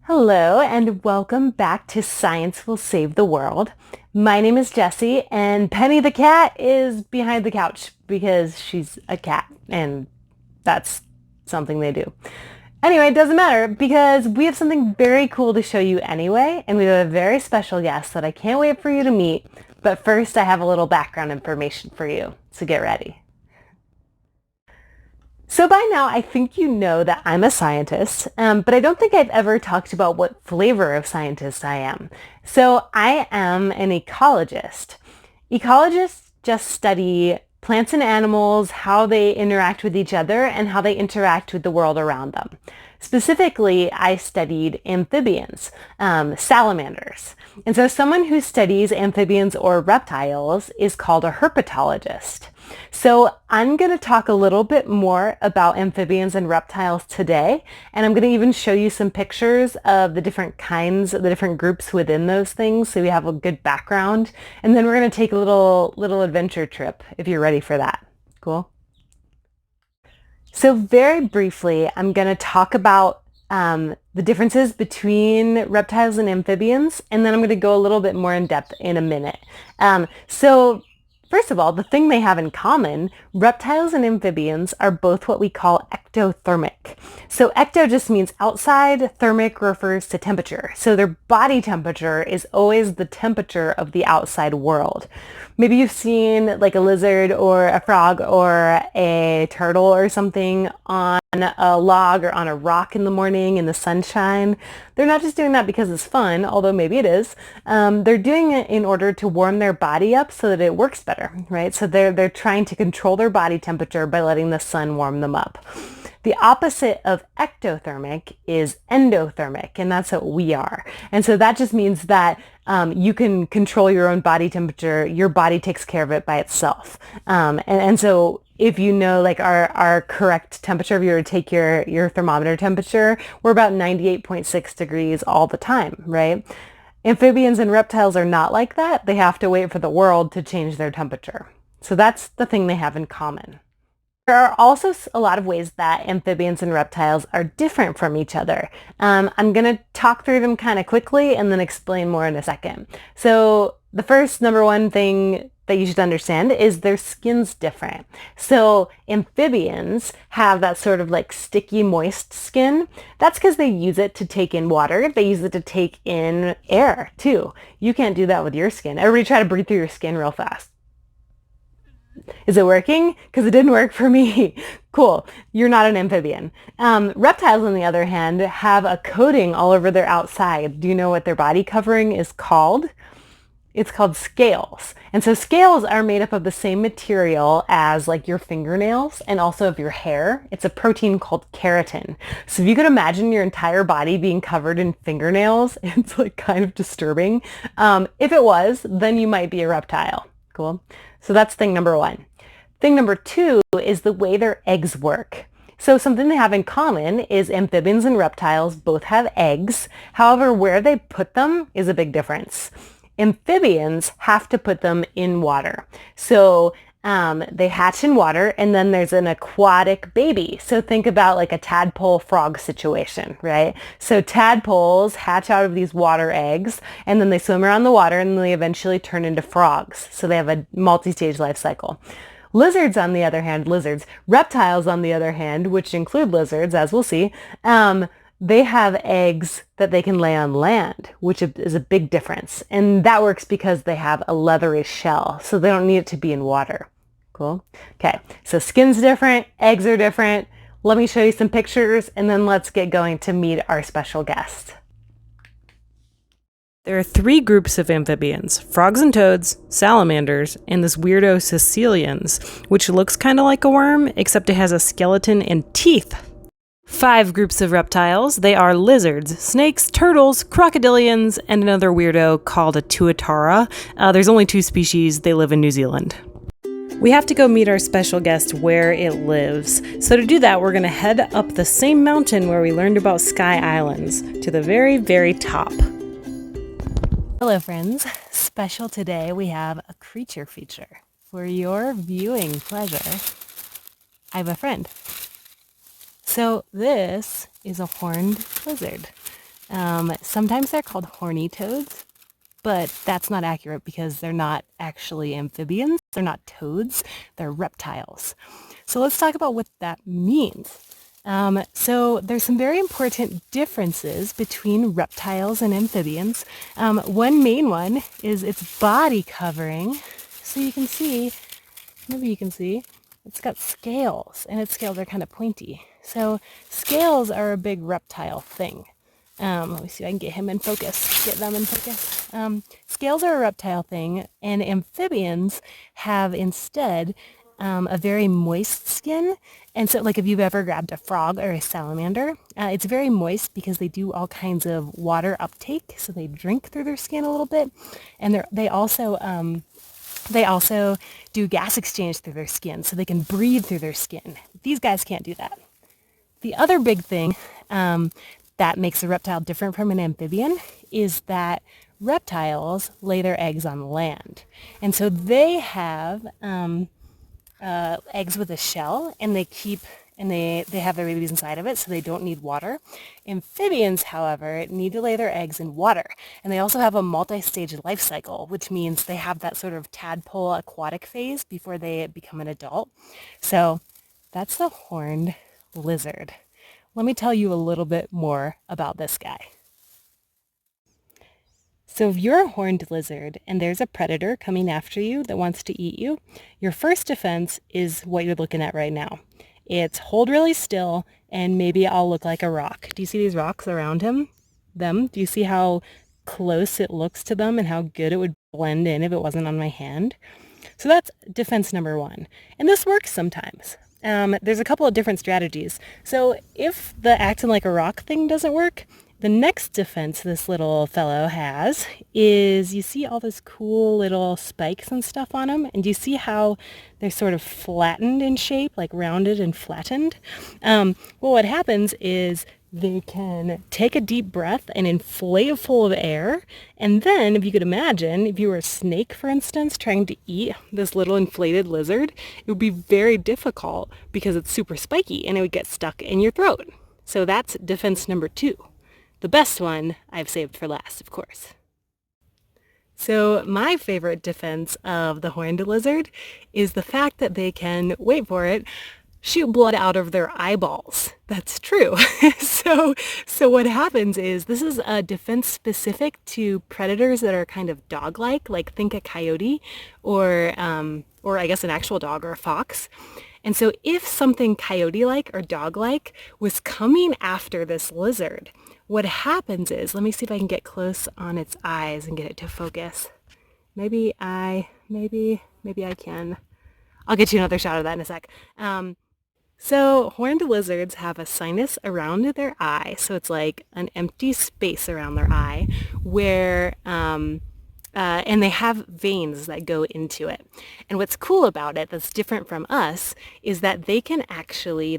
Hello and welcome back to Science Will Save the World. My name is Jessie and Penny the cat is behind the couch because she's a cat and that's something they do. Anyway, it doesn't matter because we have something very cool to show you anyway, and we have a very special guest that I can't wait for you to meet. But first I have a little background information for you, so get ready. So by now, I think you know that I'm a scientist, but I don't think I've ever talked about what flavor of scientist I am. So I am an ecologist. Ecologists just study plants and animals, how they interact with each other, and how they interact with the world around them. Specifically, I studied amphibians, salamanders. And so someone who studies amphibians or reptiles is called a herpetologist. So I'm going to talk a little bit more about amphibians and reptiles today, and I'm going to even show you some pictures of the different kinds, the different groups within those things, so we have a good background. And then we're going to take a little adventure trip if you're ready for that. Cool? So very briefly, I'm going to talk about the differences between reptiles and amphibians, and then I'm going to go a little bit more in depth in a minute. So first of all, the thing they have in common, reptiles and amphibians are both what we call ectothermic. So ecto just means outside, thermic refers to temperature. So their body temperature is always the temperature of the outside world. Maybe you've seen like a lizard or a frog or a turtle or something on a log or on a rock in the morning in the sunshine. They're not just doing that because it's fun, although maybe it is. They're doing it in order to warm their body up so that it works better, right? So they're trying to control their body temperature by letting the sun warm them up. The opposite of ectothermic is endothermic, and that's what we are. And so that just means that you can control your own body temperature. Your body takes care of it by itself. And so if you know like our correct temperature, if you were to take your thermometer temperature, we're about 98.6 degrees all the time, right? Amphibians and reptiles are not like that. They have to wait for the world to change their temperature. So that's the thing they have in common. There are also a lot of ways that amphibians and reptiles are different from each other. I'm going to talk through them kind of quickly and then explain more in a second. So the first number one thing that you should understand is their skin's different. So amphibians have that sort of like sticky, moist skin. That's because they use it to take in water. They use it to take in air too. You can't do that with your skin. Everybody try to breathe through your skin real fast. Is it working? Because it didn't work for me. Cool. You're not an amphibian. Reptiles, on the other hand, have a coating all over their outside. Do you know what their body covering is called? It's called scales. And so scales are made up of the same material as like your fingernails and also of your hair. It's a protein called keratin. So if you could imagine your entire body being covered in fingernails, it's like kind of disturbing. If it was, then you might be a reptile. Cool. So that's thing number one. Thing number two is the way their eggs work. So something they have in common is amphibians and reptiles both have eggs. However, where they put them is a big difference. Amphibians have to put them in water. So they hatch in water and then there's an aquatic baby. So think about like a tadpole frog situation, right? So tadpoles hatch out of these water eggs and then they swim around the water and they eventually turn into frogs. So they have a multi-stage life cycle. Lizards, on the other hand, reptiles, on the other hand, which include lizards, as we'll see, they have eggs that they can lay on land, which is a big difference. And that works because they have a leathery shell, so they don't need it to be in water. Cool? Okay, so skin's different, eggs are different. Let me show you some pictures, and then let's get going to meet our special guest. There are three groups of amphibians: frogs and toads, salamanders, and this weirdo caecilians, which looks kind of like a worm, except it has a skeleton and teeth. 5 groups of reptiles. They are lizards, snakes, turtles, crocodilians, and another weirdo called a tuatara. There's only 2 species. They live in New Zealand. We have to go meet our special guest where it lives. So to do that, we're going to head up the same mountain where we learned about Sky Islands, to the very, very top. Hello, friends. Special today, we have a creature feature. For your viewing pleasure, I have a friend. So this is a horned lizard. Sometimes they're called horny toads, but that's not accurate because they're not actually amphibians. They're not toads. They're reptiles. So let's talk about what that means. So there's some very important differences between reptiles and amphibians. One main one is its body covering. So you can see, maybe you can see, it's got scales, and its scales are kind of pointy. So scales are a big reptile thing. Let me see if I can get him in focus, get them in focus. Scales are a reptile thing, and amphibians have instead a very moist skin. And so, like if you've ever grabbed a frog or a salamander, it's very moist because they do all kinds of water uptake. So they drink through their skin a little bit, and they also do gas exchange through their skin, so they can breathe through their skin. These guys can't do that. The other big thing that makes a reptile different from an amphibian is that reptiles lay their eggs on land. And so they have eggs with a shell, and they have their babies inside of it, so they don't need water. Amphibians, however, need to lay their eggs in water, and they also have a multi-stage life cycle, which means they have that sort of tadpole aquatic phase before they become an adult. So that's the horned lizard. Let me tell you a little bit more about this guy. So if you're a horned lizard and there's a predator coming after you that wants to eat you, your first defense is what you're looking at right now. It's hold really still, and maybe I'll look like a rock. Do you see these rocks around them? Do you see how close it looks to them and how good it would blend in if it wasn't on my hand? So that's defense number one. And this works sometimes. There's a couple of different strategies. So if the acting like a rock thing doesn't work, the next defense this little fellow has is, you see all those cool little spikes and stuff on them? And do you see how they're sort of flattened in shape, like rounded and flattened? Well, what happens is they can take a deep breath and inflate full of air. And then, if you could imagine, if you were a snake, for instance, trying to eat this little inflated lizard, it would be very difficult because it's super spiky and it would get stuck in your throat. So that's defense number two. The best one I've saved for last, of course. So my favorite defense of the horned lizard is the fact that they can, wait for it, shoot blood out of their eyeballs. That's true. So what happens is, this is a defense specific to predators that are kind of dog-like, like think a coyote or I guess an actual dog or a fox. And so if something coyote-like or dog-like was coming after this lizard, what happens is, let me see if I can get close on its eyes and get it to focus. Maybe I can. I'll get you another shot of that in a sec. So horned lizards have a sinus around their eye, so it's like an empty space around their eye where, and they have veins that go into it. And what's cool about it that's different from us is that they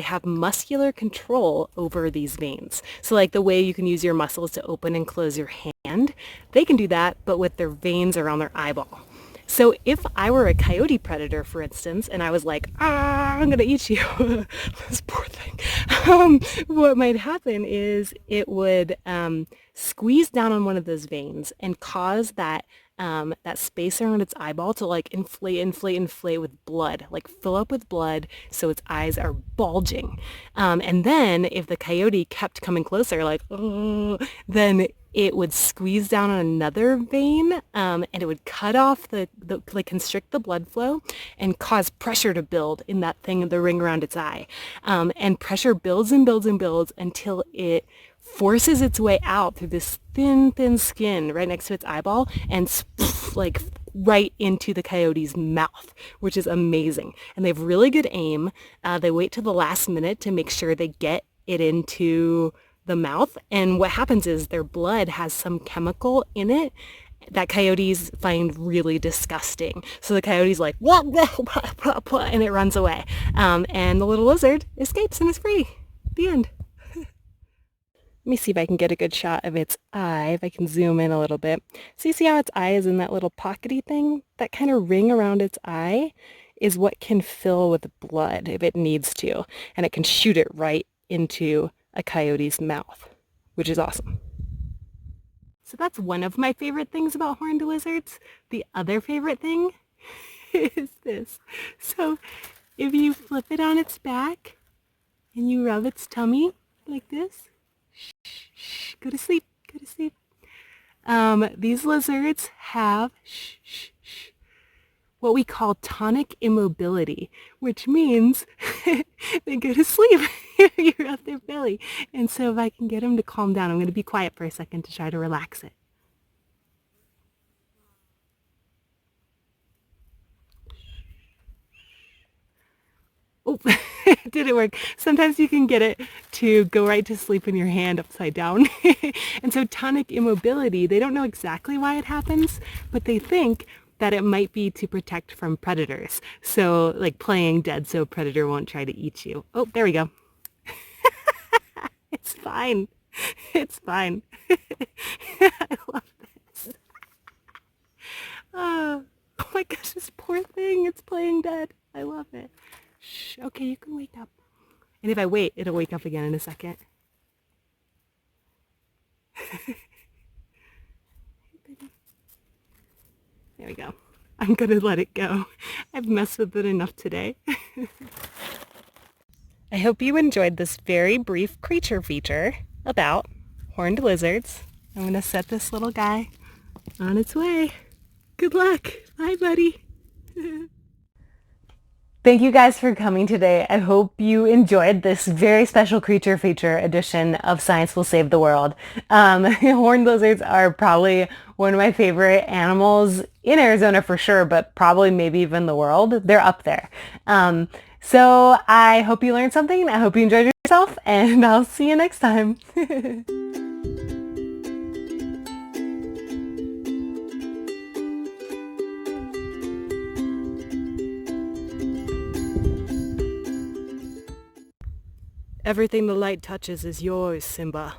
have muscular control over these veins. So like the way you can use your muscles to open and close your hand, they can do that, but with their veins around their eyeball. So if I were a coyote predator, for instance, and I was like, I'm going to eat you, this poor thing, what might happen is it would squeeze down on one of those veins and cause that space around its eyeball to like inflate with blood, like fill up with blood so its eyes are bulging. And then if the coyote kept coming closer, like, then it would squeeze down on another vein, and it would cut off like constrict the blood flow and cause pressure to build in that thing, the ring around its eye. And pressure builds and builds and builds until it forces its way out through this thin skin right next to its eyeball and like right into the coyote's mouth, which is amazing. And they have really good aim. They wait till the last minute to make sure they get it into the mouth, and what happens is their blood has some chemical in it that coyotes find really disgusting. So the coyote's like, wah, wah, wah, wah, wah, and it runs away. And the little lizard escapes and is free. The end. Let me see if I can get a good shot of its eye, if I can zoom in a little bit. So you see how its eye is in that little pockety thing? That kind of ring around its eye is what can fill with blood if it needs to, and it can shoot it right into a coyote's mouth, which is awesome. So that's one of my favorite things about horned lizards. The other favorite thing is this. So if you flip it on its back and you rub its tummy like this, shh, shh, go to sleep, go to sleep. These lizards have what we call tonic immobility, which means they go to sleep if you rub their belly. And so if I can get them to calm down, I'm going to be quiet for a second to try to relax it. Oh, did it work? Sometimes you can get it to go right to sleep in your hand upside down. And so tonic immobility, they don't know exactly why it happens, but they think that it might be to protect from predators. So like playing dead so a predator won't try to eat you. Oh, there we go. It's fine. It's fine. I love this. Oh my gosh, this poor thing. It's playing dead. I love it. Shh, okay, you can wake up. And if I wait, it'll wake up again in a second. There we go. I'm gonna let it go. I've messed with it enough today. I hope you enjoyed this very brief creature feature about horned lizards. I'm gonna set this little guy on its way. Good luck. Bye, buddy. Thank you guys for coming today. I hope you enjoyed this very special creature feature edition of Science Will Save the World. Horned lizards are probably one of my favorite animals in Arizona for sure, but probably maybe even the world. They're up there. So I hope you learned something. I hope you enjoyed yourself, and I'll see you next time. Everything the light touches is yours, Simba.